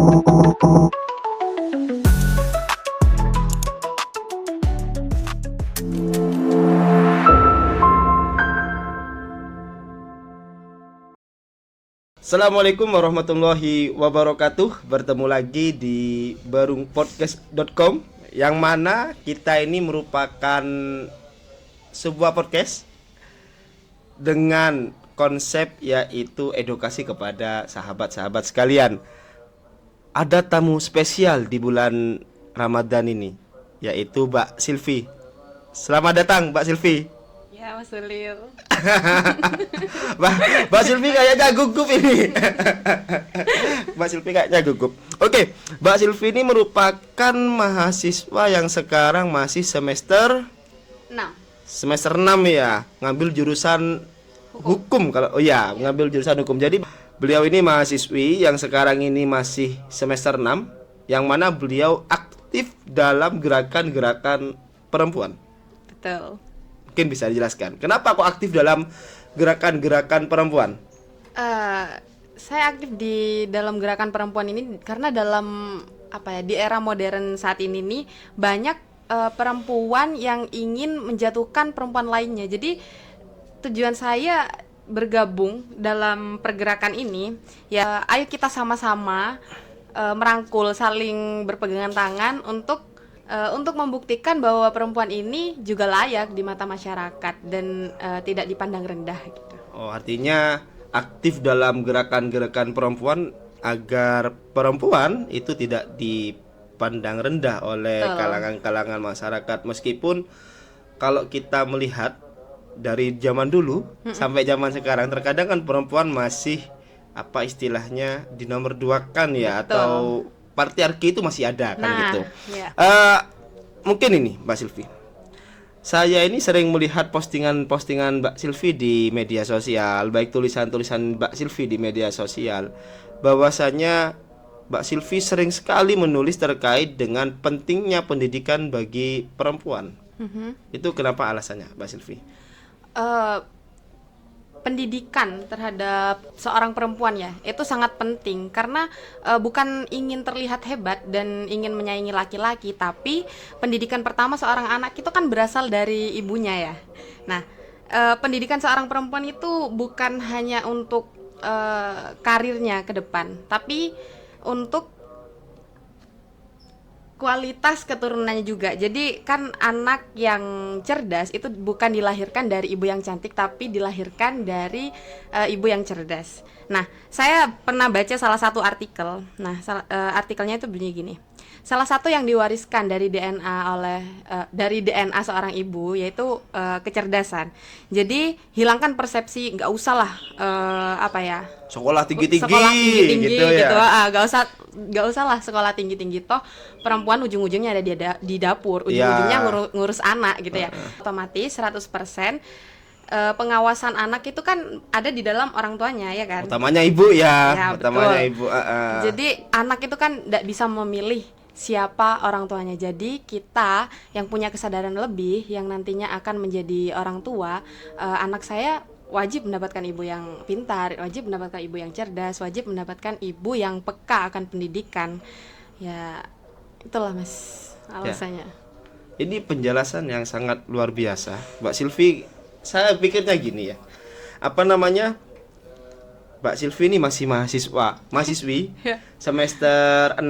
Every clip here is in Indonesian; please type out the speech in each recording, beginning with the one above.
Assalamualaikum warahmatullahi wabarakatuh. Bertemu lagi di barungpodcast.com, yang mana kita ini merupakan sebuah podcast dengan konsep yaitu edukasi kepada sahabat-sahabat sekalian. Ada tamu spesial di bulan Ramadan ini, yaitu Mbak Silvi. Selamat datang Mbak Silvi. Ya, Mas Ulil. Mbak Silvi kayaknya gugup ini. Mbak Silvi kayaknya gugup. Oke, Mbak Silvi ini merupakan mahasiswa yang sekarang masih semester 6. Semester 6 ya, ngambil jurusan hukum kalau ngambil jurusan hukum. Jadi beliau ini mahasiswi yang sekarang ini masih semester 6, yang mana beliau aktif dalam gerakan-gerakan perempuan. Betul. Mungkin bisa dijelaskan kenapa kok aktif dalam gerakan-gerakan perempuan? Saya aktif di dalam gerakan perempuan ini karena dalam di era modern saat ini nih banyak perempuan yang ingin menjatuhkan perempuan lainnya. Jadi tujuan saya bergabung dalam pergerakan ini ya, ayo kita sama-sama merangkul, saling berpegangan tangan untuk membuktikan bahwa perempuan ini juga layak di mata masyarakat dan tidak dipandang rendah gitu. Oh, artinya aktif dalam gerakan-gerakan perempuan agar perempuan itu tidak dipandang rendah oleh kalangan-kalangan masyarakat. Meskipun kalau kita melihat dari zaman dulu sampai zaman sekarang, terkadang kan perempuan masih istilahnya dinomorduakan ya. Betul. Atau patriarki itu masih ada kan gitu. Ya. Mungkin ini Mbak Silvi, saya ini sering melihat postingan-postingan Mbak Silvi di media sosial, baik tulisan-tulisan Mbak Silvi di media sosial, bahwasanya Mbak Silvi sering sekali menulis terkait dengan pentingnya pendidikan bagi perempuan. Itu kenapa alasannya Mbak Silvi? Pendidikan terhadap seorang perempuan ya, itu sangat penting karena bukan ingin terlihat hebat dan ingin menyaingi laki-laki, tapi pendidikan pertama seorang anak itu kan berasal dari ibunya ya. Nah, pendidikan seorang perempuan itu bukan hanya untuk karirnya ke depan, tapi untuk kualitas keturunannya juga. Jadi kan anak yang cerdas itu bukan dilahirkan dari ibu yang cantik, tapi dilahirkan dari ibu yang cerdas. Nah, saya pernah baca salah satu artikel. Nah, artikelnya itu bunyi gini. Salah satu yang diwariskan dari DNA seorang ibu yaitu kecerdasan. Jadi hilangkan persepsi nggak usah lah sekolah tinggi-tinggi gitu ya. Nggak usah lah sekolah tinggi-tinggi, toh perempuan ujung-ujungnya ada di dapur, ujung-ujungnya ngurus anak gitu ya. Otomatis 100% pengawasan anak itu kan ada di dalam orang tuanya ya kan. Utamanya ibu ya utamanya betul. Ibu. Jadi anak itu kan tidak bisa memilih siapa orang tuanya. Jadi kita yang punya kesadaran lebih, yang nantinya akan menjadi orang tua, anak saya wajib mendapatkan ibu yang pintar, wajib mendapatkan ibu yang cerdas, wajib mendapatkan ibu yang peka akan pendidikan. Ya, itulah Mas alasannya. Ya. Ini penjelasan yang sangat luar biasa, Mbak Silvi. Saya pikirnya gini ya. Mbak Silvi ini masih mahasiswi semester 6,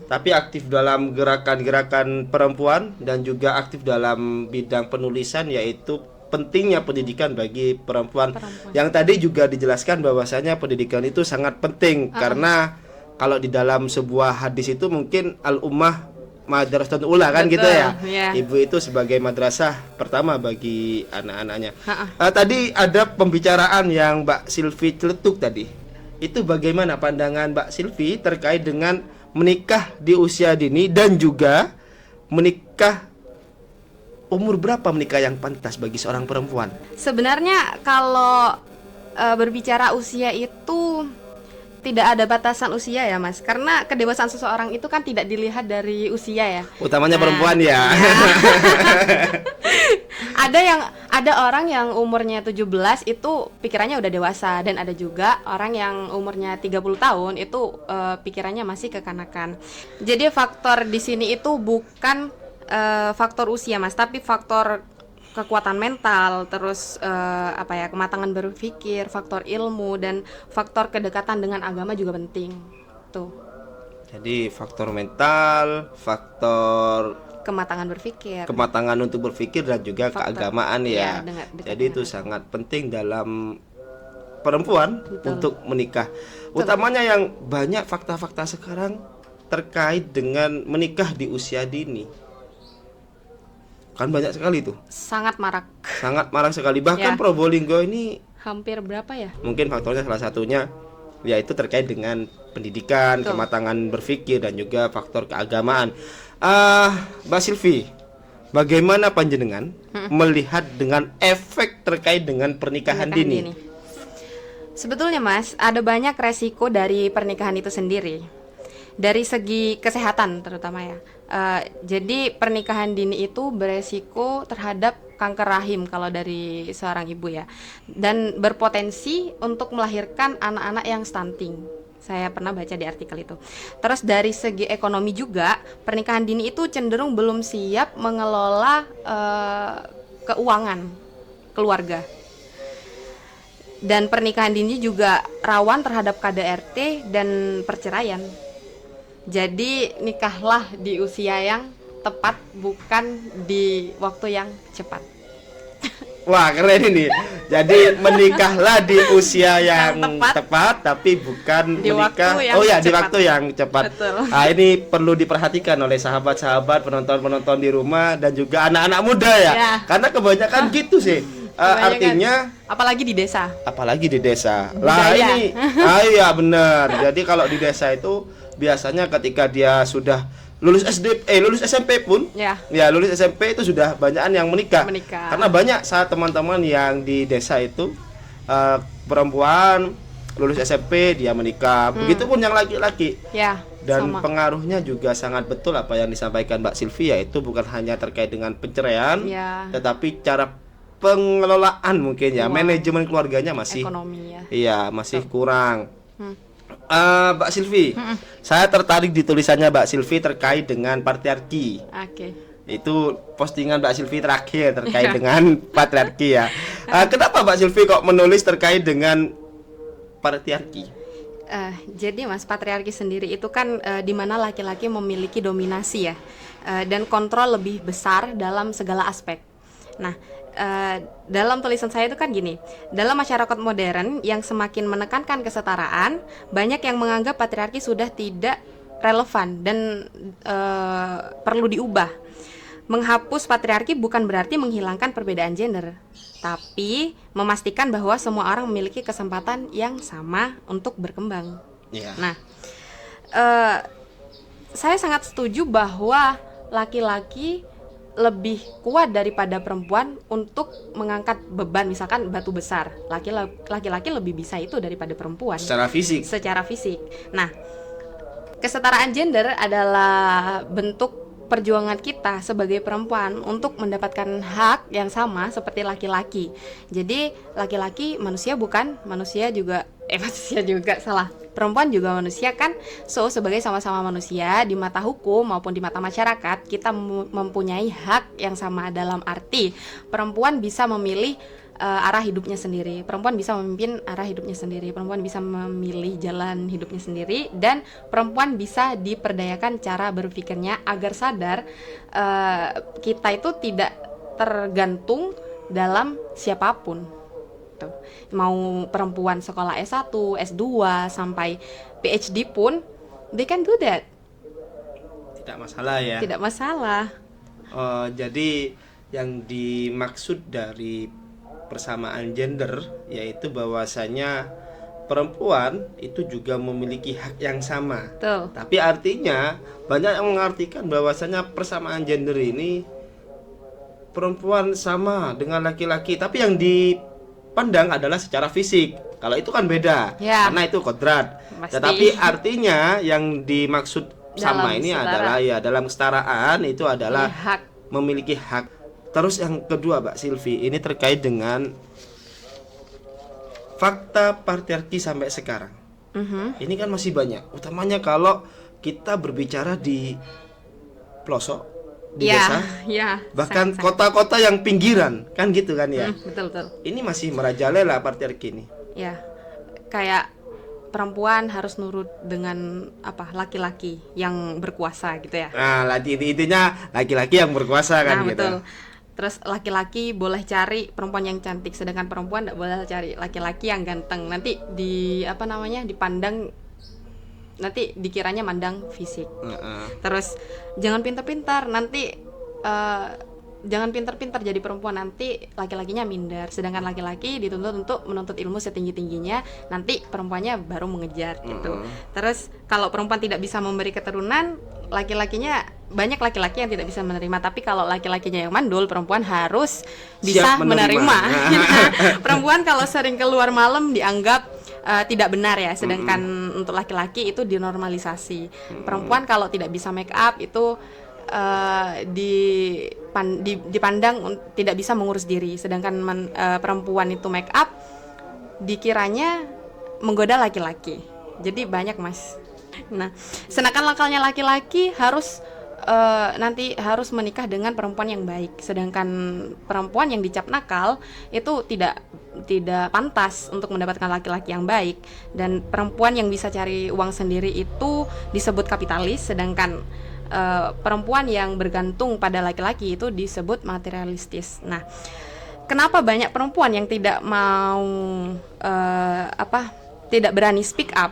tapi aktif dalam gerakan-gerakan perempuan dan juga aktif dalam bidang penulisan, yaitu pentingnya pendidikan bagi perempuan. Yang tadi juga dijelaskan bahwasanya pendidikan itu sangat penting karena kalau di dalam sebuah hadis itu mungkin al-ummah madrasatun ula kan. Betul, gitu ya. Ibu itu sebagai madrasah pertama bagi anak-anaknya. Tadi ada pembicaraan yang Mbak Silvi celetuk tadi. Itu bagaimana pandangan Mbak Silvi terkait dengan menikah di usia dini dan juga menikah, umur berapa menikah yang pantas bagi seorang perempuan? Sebenarnya kalau berbicara usia itu tidak ada batasan usia ya Mas, karena kedewasaan seseorang itu kan tidak dilihat dari usia ya. Utamanya perempuan ya. Ada orang yang umurnya 17 itu pikirannya udah dewasa, dan ada juga orang yang umurnya 30 tahun itu pikirannya masih kekanakan. Jadi faktor di sini itu bukan faktor usia Mas, tapi faktor kekuatan mental, terus kematangan berpikir, faktor ilmu, dan faktor kedekatan dengan agama juga penting. Tuh. Jadi faktor mental, faktor kematangan untuk berpikir dan juga faktor keagamaan ya. Jadi itu sangat penting dalam perempuan. Betul. Untuk menikah. Betul. Utamanya yang banyak fakta-fakta sekarang terkait dengan menikah di usia dini. Kan banyak sekali tuh. Sangat marak sekali. Bahkan Probolinggo ini hampir berapa ya? Mungkin faktornya salah satunya yaitu terkait dengan pendidikan, betul, kematangan berpikir, dan juga faktor keagamaan. Mbak Silvi, bagaimana panjenengan melihat dengan efek terkait dengan pernikahan dini? Sebetulnya Mas, ada banyak resiko dari pernikahan itu sendiri. Dari segi kesehatan terutama ya. Jadi pernikahan dini itu beresiko terhadap kanker rahim kalau dari seorang ibu ya, dan berpotensi untuk melahirkan anak-anak yang stunting. Saya pernah baca di artikel itu. Terus dari segi ekonomi juga, pernikahan dini itu cenderung belum siap mengelola keuangan keluarga. Dan pernikahan dini juga rawan terhadap KDRT dan perceraian. Jadi nikahlah di usia yang tepat, bukan di waktu yang cepat. Wah, keren ini. Jadi menikahlah di usia yang tepat, tapi bukan di menikah di waktu yang cepat. Betul. Nah, ini perlu diperhatikan oleh sahabat-sahabat, penonton-penonton di rumah, dan juga anak-anak muda ya. Karena kebanyakan gitu sih. Artinya apalagi di desa. Lah ini iya benar. Jadi kalau di desa itu biasanya ketika dia sudah lulus SMP pun lulus SMP itu sudah banyakan yang menikah. Karena banyak saat teman-teman yang di desa itu perempuan lulus SMP dia menikah. Begitupun yang laki-laki. Dan sama. Pengaruhnya juga sangat betul apa yang disampaikan Mbak Silvi, yaitu bukan hanya terkait dengan perceraian, tetapi cara pengelolaan mungkin ya, manajemen keluarganya masih ekonomi masih kurang. Mbak Silvi, saya tertarik di tulisannya Mbak Silvi terkait dengan patriarki. Itu postingan Mbak Silvi terakhir terkait dengan patriarki ya. Kenapa Mbak Silvi kok menulis terkait dengan patriarki? Jadi Mas, patriarki sendiri itu kan di mana laki-laki memiliki dominasi ya, dan kontrol lebih besar dalam segala aspek. Nah, dalam tulisan saya itu kan gini, dalam masyarakat modern yang semakin menekankan kesetaraan, banyak yang menganggap patriarki sudah tidak relevan dan perlu diubah. Menghapus patriarki bukan berarti menghilangkan perbedaan gender, tapi memastikan bahwa semua orang memiliki kesempatan yang sama untuk berkembang. Nah, saya sangat setuju bahwa laki-laki lebih kuat daripada perempuan untuk mengangkat beban, misalkan batu besar. Laki-laki lebih bisa itu daripada perempuan secara fisik. Nah, kesetaraan gender adalah bentuk perjuangan kita sebagai perempuan untuk mendapatkan hak yang sama seperti laki-laki. Jadi laki-laki manusia bukan, manusia juga salah. Perempuan juga manusia kan. So sebagai sama-sama manusia di mata hukum maupun di mata masyarakat, kita mempunyai hak yang sama, dalam arti perempuan bisa memilih arah hidupnya sendiri, perempuan bisa memimpin arah hidupnya sendiri, perempuan bisa memilih jalan hidupnya sendiri, dan perempuan bisa diperdayakan cara berpikirnya agar sadar kita itu tidak tergantung dalam siapapun. Tuh. Mau perempuan sekolah S1, S2 sampai PhD pun they can do that. Tidak masalah ya. Tidak masalah. Jadi yang dimaksud dari persamaan gender yaitu bahwasanya perempuan itu juga memiliki hak yang sama. Betul. Tapi artinya banyak yang mengartikan bahwasanya persamaan gender ini perempuan sama dengan laki-laki, tapi yang dipandang adalah secara fisik. Kalau itu kan beda, karena itu kodrat. Tetapi artinya yang dimaksud sama ini adalah ya dalam kesetaraan itu adalah memiliki hak. Terus yang kedua, Mbak Silvi, ini terkait dengan fakta patriarki sampai sekarang. Ini kan masih banyak, utamanya kalau kita berbicara di pelosok, di desa, bahkan kota-kota yang pinggiran, kan gitu kan ya. Betul. Ini masih merajalela patriarki ini. Ya, kayak perempuan harus nurut dengan laki-laki yang berkuasa gitu ya. Nah, intinya laki-laki yang berkuasa kan gitu. Betul. Terus laki-laki boleh cari perempuan yang cantik, sedangkan perempuan tidak boleh cari laki-laki yang ganteng. Nanti dipandang, nanti dikiranya mandang fisik. Terus jangan pintar-pintar, nanti jangan pintar-pintar jadi perempuan, nanti laki-lakinya minder, sedangkan laki-laki dituntut untuk menuntut ilmu setinggi-tingginya, nanti perempuannya baru mengejar gitu. Terus kalau perempuan tidak bisa memberi keturunan, banyak laki-laki yang tidak bisa menerima, tapi kalau laki-lakinya yang mandul, perempuan harus bisa menerima. Perempuan kalau sering keluar malam dianggap tidak benar ya, sedangkan untuk laki-laki itu dinormalisasi. Perempuan kalau tidak bisa make up itu dipandang tidak bisa mengurus diri, sedangkan perempuan itu make up dikiranya menggoda laki-laki. Jadi banyak, Mas. Nah, sedangkan lakalnya laki-laki nanti harus menikah dengan perempuan yang baik, sedangkan perempuan yang dicap nakal itu tidak pantas untuk mendapatkan laki-laki yang baik. Dan perempuan yang bisa cari uang sendiri itu disebut kapitalis, sedangkan perempuan yang bergantung pada laki-laki itu disebut materialistis. Nah, kenapa banyak perempuan yang tidak mau tidak berani speak up?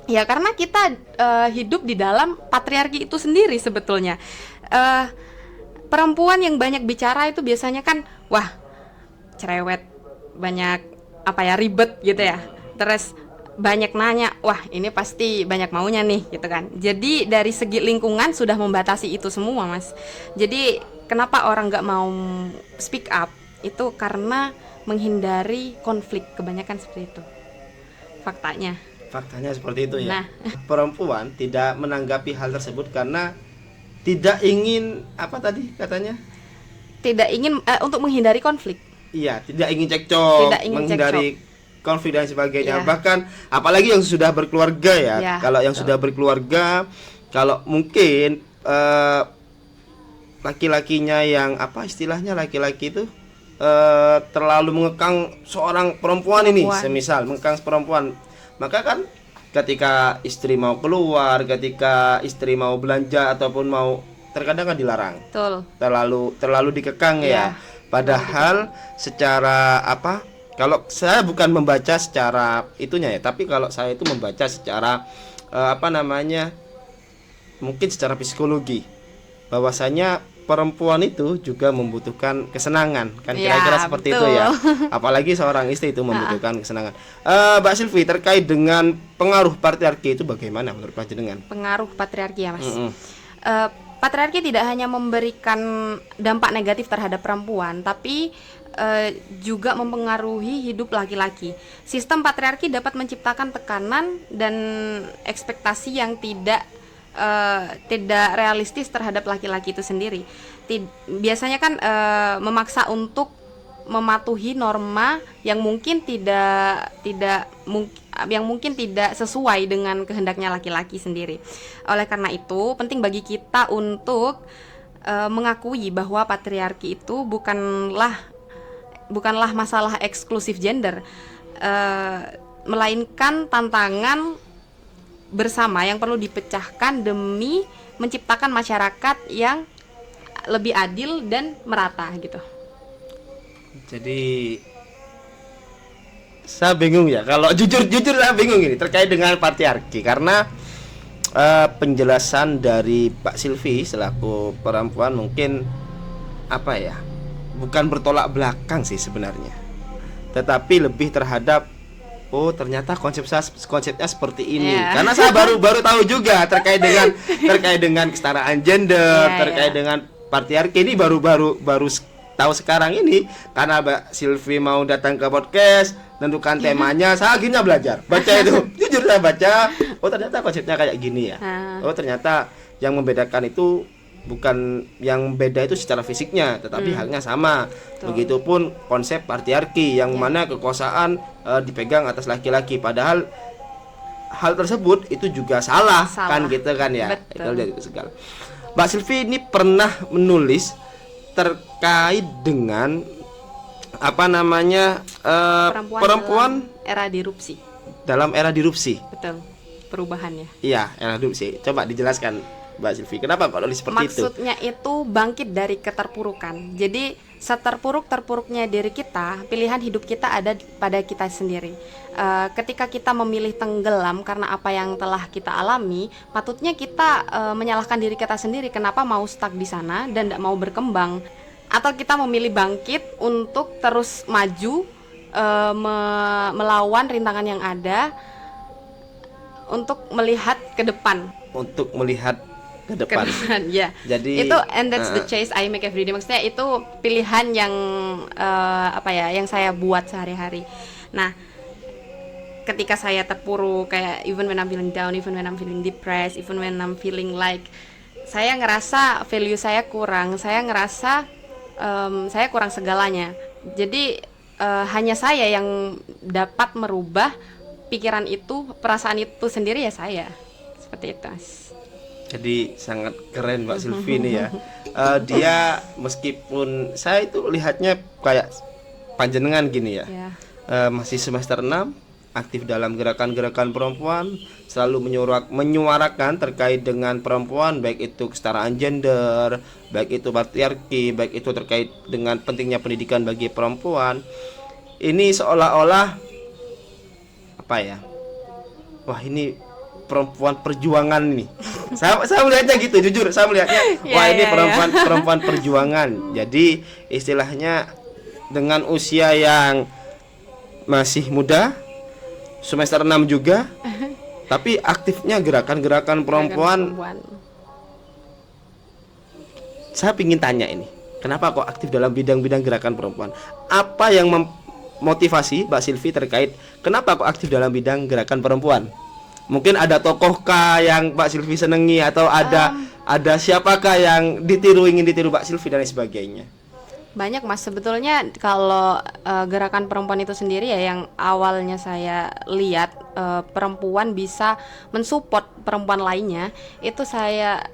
Ya karena kita hidup di dalam patriarki itu sendiri sebetulnya. Perempuan yang banyak bicara itu biasanya kan cerewet, banyak ribet gitu ya. Terus banyak nanya, wah ini pasti banyak maunya nih gitu kan. Jadi dari segi lingkungan sudah membatasi itu semua, Mas. Jadi kenapa orang nggak mau speak up? Itu karena menghindari konflik, kebanyakan seperti itu faktanya seperti itu ya. Nah, perempuan tidak menanggapi hal tersebut karena tidak ingin tidak ingin untuk menghindari konflik. Iya, tidak ingin cekcok, menghindari konflik dan sebagainya. Bahkan apalagi yang sudah berkeluarga ya. Kalau yang sudah berkeluarga, kalau mungkin laki-lakinya yang istilahnya laki-laki itu terlalu mengekang seorang perempuan ini, semisal mengekang perempuan, maka kan ketika istri mau keluar, ketika istri mau belanja ataupun mau, terkadang kan dilarang. Betul. Terlalu dikekang ya. Padahal secara kalau saya bukan membaca secara itunya ya, tapi kalau saya itu membaca secara mungkin secara psikologi, bahwasanya perempuan itu juga membutuhkan kesenangan, kan kira-kira seperti itu ya. Apalagi seorang istri itu membutuhkan kesenangan. Mbak Silvi, terkait dengan pengaruh patriarki itu bagaimana menurut panjenengan? Pengaruh patriarki ya, Mas. Patriarki tidak hanya memberikan dampak negatif terhadap perempuan, tapi juga mempengaruhi hidup laki-laki. Sistem patriarki dapat menciptakan tekanan dan ekspektasi yang tidak realistis terhadap laki-laki itu sendiri. Biasanya kan memaksa untuk mematuhi norma yang mungkin tidak sesuai dengan kehendaknya laki-laki sendiri. Oleh karena itu, penting bagi kita untuk mengakui bahwa patriarki itu bukanlah masalah eksklusif gender, melainkan tantangan bersama yang perlu dipecahkan demi menciptakan masyarakat yang lebih adil dan merata gitu. Jadi saya bingung ya, kalau jujur saya bingung ini terkait dengan patriarki, karena penjelasan dari Pak Silvi selaku perempuan mungkin bukan bertolak belakang sih sebenarnya, tetapi lebih terhadap ternyata konsepnya seperti ini. Karena saya baru tahu juga terkait dengan kesetaraan gender, terkait dengan patriarki ini baru tahu sekarang ini, karena Mbak Silvi mau datang ke podcast, tentukan temanya, saya akhirnya baca itu. Jujur saya baca, ternyata konsepnya kayak gini ya. Ternyata yang membedakan itu bukan yang beda itu secara fisiknya, tetapi halnya sama. Betul. Begitupun konsep patriarki yang mana kekuasaan dipegang atas laki-laki, padahal hal tersebut itu juga salah. Kan gitu kan ya. Betul. Itu segala. Mbak Silvi ini pernah menulis terkait dengan apa namanya perempuan era disrupsi. dalam era disrupsi. Betul. Perubahannya. Iya, era disrupsi. Coba dijelaskan Mbak Silvi, kenapa Pak nulis seperti itu? Maksudnya itu bangkit dari keterpurukan. Jadi seterpuruk-terpuruknya diri kita, pilihan hidup kita ada pada kita sendiri. Ketika kita memilih tenggelam karena apa yang telah kita alami, patutnya kita menyalahkan diri kita sendiri kenapa mau stuck di sana dan tidak mau berkembang. Atau kita memilih bangkit untuk terus maju, melawan rintangan yang ada, untuk melihat ke depan. Untuk melihat ke depan. Ya. Jadi itu and that's the choice I make every day. Maksudnya itu pilihan yang yang saya buat sehari-hari. Nah, ketika saya terpuruk, kayak even when I'm feeling down, even when I'm feeling depressed, even when I'm feeling like saya ngerasa value saya kurang, saya ngerasa saya kurang segalanya. Jadi hanya saya yang dapat merubah pikiran itu, perasaan itu sendiri, ya saya. Seperti itu, Mas. Jadi sangat keren Mbak Silvi ini ya. Dia meskipun saya itu lihatnya kayak panjenengan gini ya. Masih semester 6, aktif dalam gerakan-gerakan perempuan, selalu menyuarakan terkait dengan perempuan, baik itu kesetaraan gender, baik itu patriarki, baik itu terkait dengan pentingnya pendidikan bagi perempuan. Ini seolah-olah apa ya? Wah, ini perempuan perjuangan nih. Saya melihatnya gitu, jujur saya melihatnya wah ini perempuan perjuangan. Jadi istilahnya dengan usia yang masih muda, semester 6 juga, tapi aktifnya gerakan-gerakan perempuan. Saya ingin tanya ini, kenapa kok aktif dalam bidang-bidang gerakan perempuan? Apa yang memotivasi Mbak Silvi terkait kenapa kok aktif dalam bidang gerakan perempuan? Mungkin ada tokohkah yang Mbak Silvi senangi, atau ada siapakah yang ingin ditiru Mbak Silvi dan lain sebagainya? Banyak, Mas. Sebetulnya kalau gerakan perempuan itu sendiri ya, yang awalnya saya lihat perempuan bisa mensupport perempuan lainnya, itu saya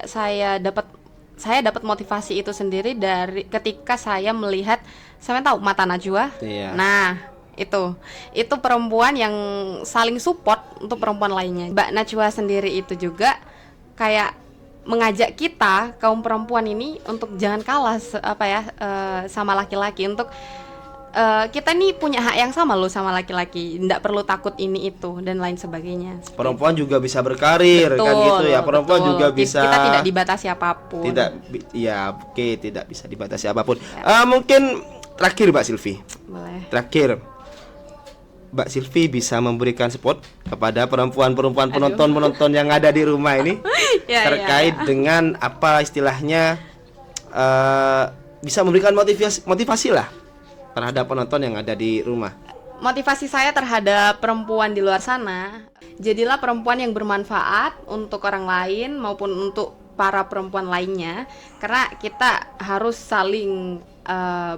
dapat motivasi itu sendiri dari ketika saya melihat, saya tahu Mata Najwa. Iya. Nah, itu perempuan yang saling support untuk perempuan lainnya. Mbak Najwa sendiri itu juga kayak mengajak kita kaum perempuan ini untuk jangan kalah sama laki-laki, untuk kita nih punya hak yang sama loh sama laki-laki, tidak perlu takut ini itu dan lain sebagainya. Perempuan juga bisa berkarir, kan gitu ya. Perempuan juga bisa, kita tidak dibatasi apapun. Tidak bisa dibatasi apapun. Mungkin terakhir Mbak Silvi. Boleh. Terakhir, Mbak Silvi bisa memberikan support kepada perempuan-perempuan penonton yang ada di rumah ini terkait dengan apa istilahnya bisa memberikan motivasi lah terhadap penonton yang ada di rumah. Motivasi saya terhadap perempuan di luar sana, jadilah perempuan yang bermanfaat untuk orang lain maupun untuk para perempuan lainnya, karena kita harus saling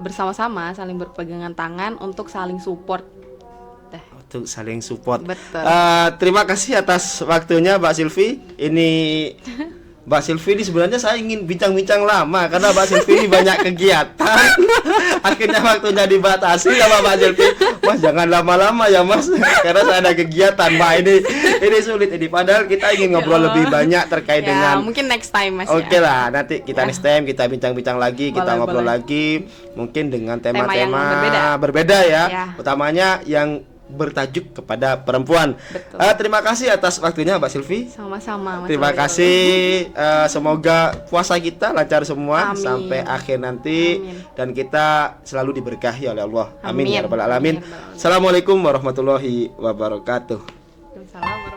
bersama-sama, saling berpegangan tangan untuk saling support. Untuk saling support. Betul. Terima kasih atas waktunya Mbak Silvi. Ini Mbak Silvi ini sebenarnya saya ingin bincang-bincang lama karena Mbak Silvi ini banyak kegiatan. Akhirnya waktunya dibatasi sama Mbak Silvi. Mas jangan lama-lama ya Mas, karena saya ada kegiatan. Mbak ini sulit ini. Padahal kita ingin ngobrol lebih banyak terkait dengan. Mungkin next time Mas. Oke lah, nanti kita next time kita bincang-bincang lagi, kita ngobrol lagi, mungkin dengan tema-tema berbeda ya. Utamanya yang bertajuk kepada perempuan. Terima kasih atas waktunya Mbak Silvi. Sama-sama Mas. Terima kasih. Semoga puasa kita lancar semua. Amin. Sampai akhir nanti. Amin. Dan kita selalu diberkahi oleh Allah. Amin, ya rabbal alamin. Assalamualaikum warahmatullahi wabarakatuh. Waalaikumsalam.